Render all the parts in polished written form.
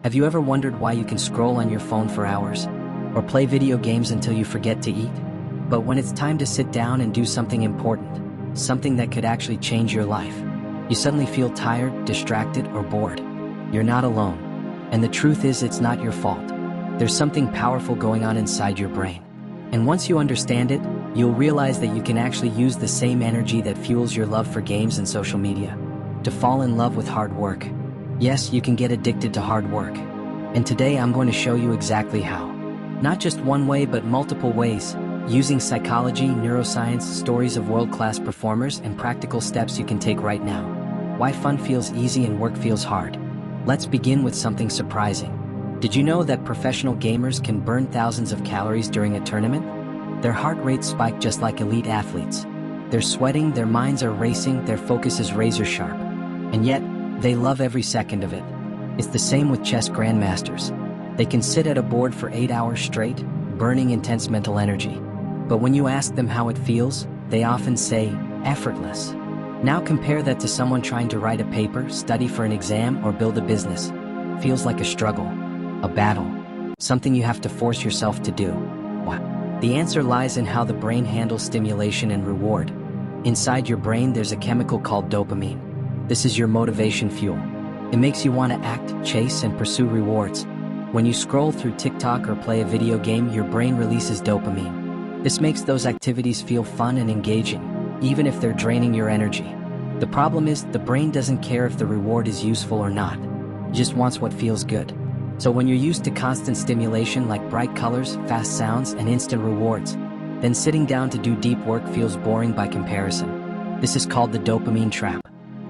Have you ever wondered why you can scroll on your phone for hours? Or play video games until you forget to eat? But when it's time to sit down and do something important, something that could actually change your life, you suddenly feel tired, distracted, or bored. You're not alone. And the truth is, it's not your fault. There's something powerful going on inside your brain. And once you understand it, you'll realize that you can actually use the same energy that fuels your love for games and social media to fall in love with hard work. Yes, you can get addicted to hard work. And today I'm going to show you exactly how. Not just one way, but multiple ways, using psychology, neuroscience, stories of world-class performers, and practical steps you can take right now. Why fun feels easy and work feels hard. Let's begin with something surprising. Did you know that professional gamers can burn thousands of calories during a tournament? Their heart rates spike just like elite athletes. They're sweating, their minds are racing, their focus is razor sharp. And yet, they love every second of it. It's the same with chess grandmasters. They can sit at a board for 8 hours straight, burning intense mental energy. But when you ask them how it feels, they often say, effortless. Now compare that to someone trying to write a paper, study for an exam, or build a business. Feels like a struggle, a battle, something you have to force yourself to do. What? The answer lies in how the brain handles stimulation and reward. Inside your brain, there's a chemical called dopamine. This is your motivation fuel. It makes you want to act, chase, and pursue rewards. When you scroll through TikTok or play a video game, your brain releases dopamine. This makes those activities feel fun and engaging, even if they're draining your energy. The problem is, the brain doesn't care if the reward is useful or not. It just wants what feels good. So when you're used to constant stimulation like bright colors, fast sounds, and instant rewards, then sitting down to do deep work feels boring by comparison. This is called the dopamine trap.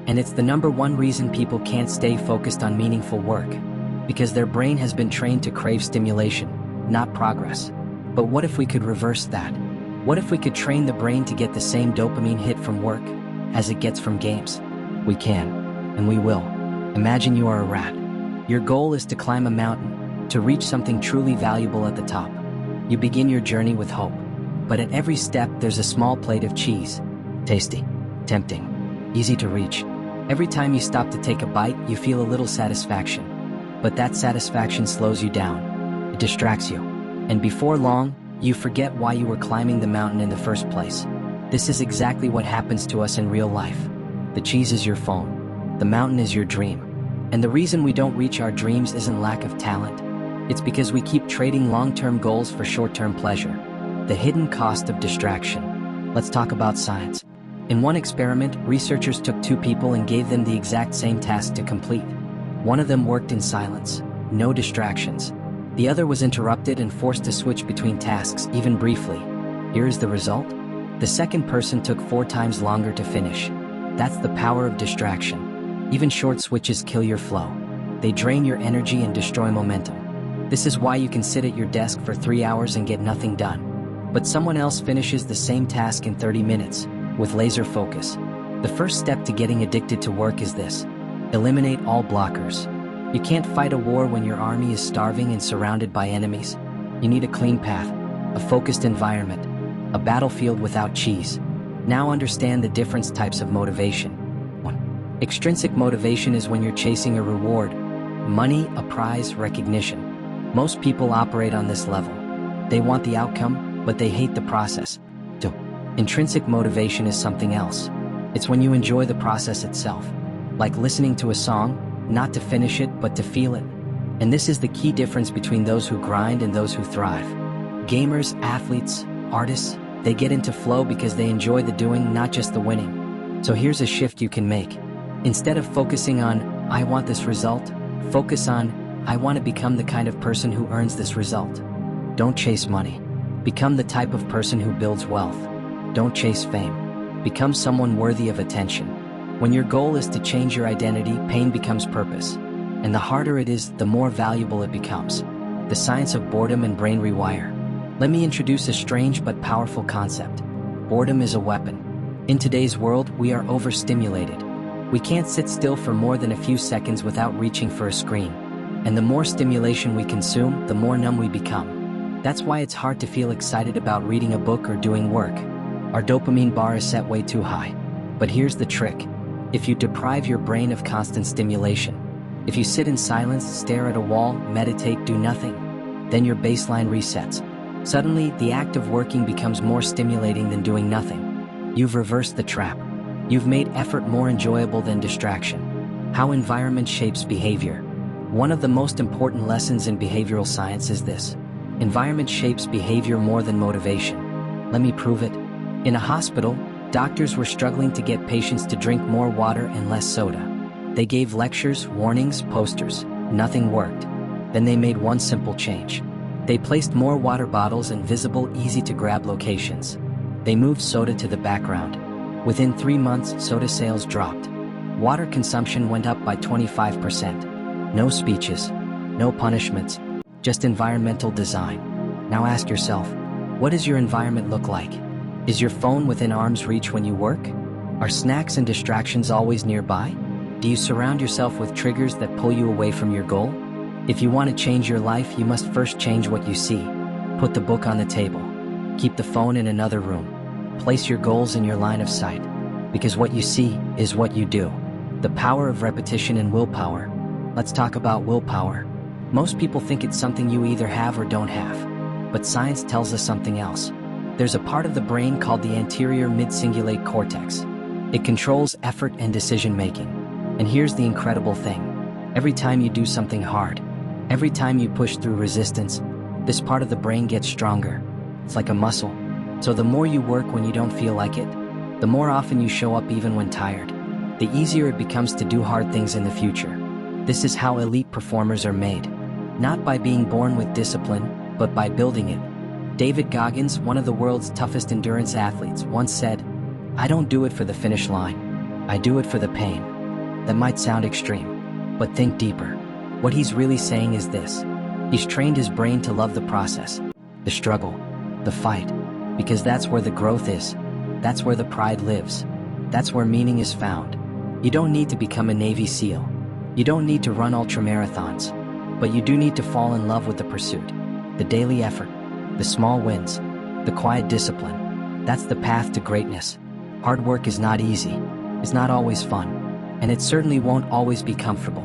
And it's the #1 reason people can't stay focused on meaningful work. Because their brain has been trained to crave stimulation, not progress. But what if we could reverse that? What if we could train the brain to get the same dopamine hit from work as it gets from games? We can, and we will. Imagine you are a rat. Your goal is to climb a mountain, to reach something truly valuable at the top. You begin your journey with hope. But at every step, there's a small plate of cheese. Tasty, tempting, easy to reach. Every time you stop to take a bite, you feel a little satisfaction. But that satisfaction slows you down. It distracts you. And before long, you forget why you were climbing the mountain in the first place. This is exactly what happens to us in real life. The cheese is your phone. The mountain is your dream. And the reason we don't reach our dreams isn't lack of talent. It's because we keep trading long-term goals for short-term pleasure. The hidden cost of distraction. Let's talk about science. In one experiment, researchers took 2 people and gave them the exact same task to complete. One of them worked in silence, no distractions. The other was interrupted and forced to switch between tasks, even briefly. Here is the result. The second person took 4 times longer to finish. That's the power of distraction. Even short switches kill your flow. They drain your energy and destroy momentum. This is why you can sit at your desk for 3 hours and get nothing done. But someone else finishes the same task in 30 minutes, with laser focus. The first step to getting addicted to work is this. Eliminate all blockers. You can't fight a war when your army is starving and surrounded by enemies. You need a clean path, a focused environment, a battlefield without cheese. Now understand the different types of motivation. 1. Extrinsic motivation is when you're chasing a reward, money, a prize, recognition. Most people operate on this level. They want the outcome, but they hate the process. 2. Intrinsic motivation is something else. It's when you enjoy the process itself. Like listening to a song, not to finish it, but to feel it. And this is the key difference between those who grind and those who thrive. Gamers, athletes, artists, they get into flow because they enjoy the doing, not just the winning. So here's a shift you can make. Instead of focusing on, I want this result, focus on, I want to become the kind of person who earns this result. Don't chase money. Become the type of person who builds wealth. Don't chase fame. Become someone worthy of attention. When your goal is to change your identity, pain becomes purpose. And the harder it is, the more valuable it becomes. The science of boredom and brain rewire. Let me introduce a strange but powerful concept. Boredom is a weapon. In today's world, we are overstimulated. We can't sit still for more than a few seconds without reaching for a screen. And the more stimulation we consume, the more numb we become. That's why it's hard to feel excited about reading a book or doing work. Our dopamine bar is set way too high. But here's the trick. If you deprive your brain of constant stimulation, If you sit in silence, stare at a wall, meditate, do nothing, then your baseline resets. Suddenly, the act of working becomes more stimulating than doing nothing. You've reversed the trap. You've made effort more enjoyable than distraction. How environment shapes behavior. One of the most important lessons in behavioral science is this: environment shapes behavior more than motivation. Let me prove it. In a hospital, doctors were struggling to get patients to drink more water and less soda. They gave lectures, warnings, posters. Nothing worked. Then they made one simple change. They placed more water bottles in visible, easy-to-grab locations. They moved soda to the background. Within 3 months, soda sales dropped. Water consumption went up by 25%. No speeches, no punishments, just environmental design. Now ask yourself, what does your environment look like? Is your phone within arm's reach when you work? Are snacks and distractions always nearby? Do you surround yourself with triggers that pull you away from your goal? If you want to change your life, you must first change what you see. Put the book on the table. Keep the phone in another room. Place your goals in your line of sight. Because what you see is what you do. The power of repetition and willpower. Let's talk about willpower. Most people think it's something you either have or don't have. But science tells us something else. There's a part of the brain called the anterior mid-cingulate cortex. It controls effort and decision-making. And here's the incredible thing. Every time you do something hard, every time you push through resistance, this part of the brain gets stronger. It's like a muscle. So the more you work when you don't feel like it, the more often you show up even when tired, the easier it becomes to do hard things in the future. This is how elite performers are made. Not by being born with discipline, but by building it. David Goggins, one of the world's toughest endurance athletes, once said, "I don't do it for the finish line. I do it for the pain." That might sound extreme, but think deeper. What he's really saying is this: he's trained his brain to love the process, the struggle, the fight, because that's where the growth is. That's where the pride lives. That's where meaning is found. You don't need to become a Navy SEAL. You don't need to run ultramarathons, but you do need to fall in love with the pursuit, the daily effort, the small wins, the quiet discipline. That's the path to greatness. Hard work is not easy. It's not always fun, and it certainly won't always be comfortable.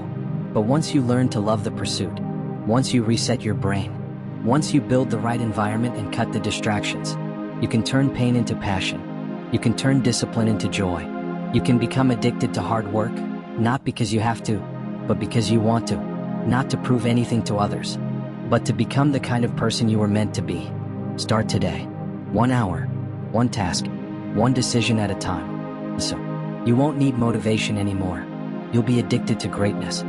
But once you learn to love the pursuit, once you reset your brain, once you build the right environment and cut the distractions, you can turn pain into passion. You can turn discipline into joy. You can become addicted to hard work, not because you have to, but because you want to. Not to prove anything to others, but to become the kind of person you were meant to be. Start today. 1 hour, one task, one decision at a time. So, you won't need motivation anymore. You'll be addicted to greatness.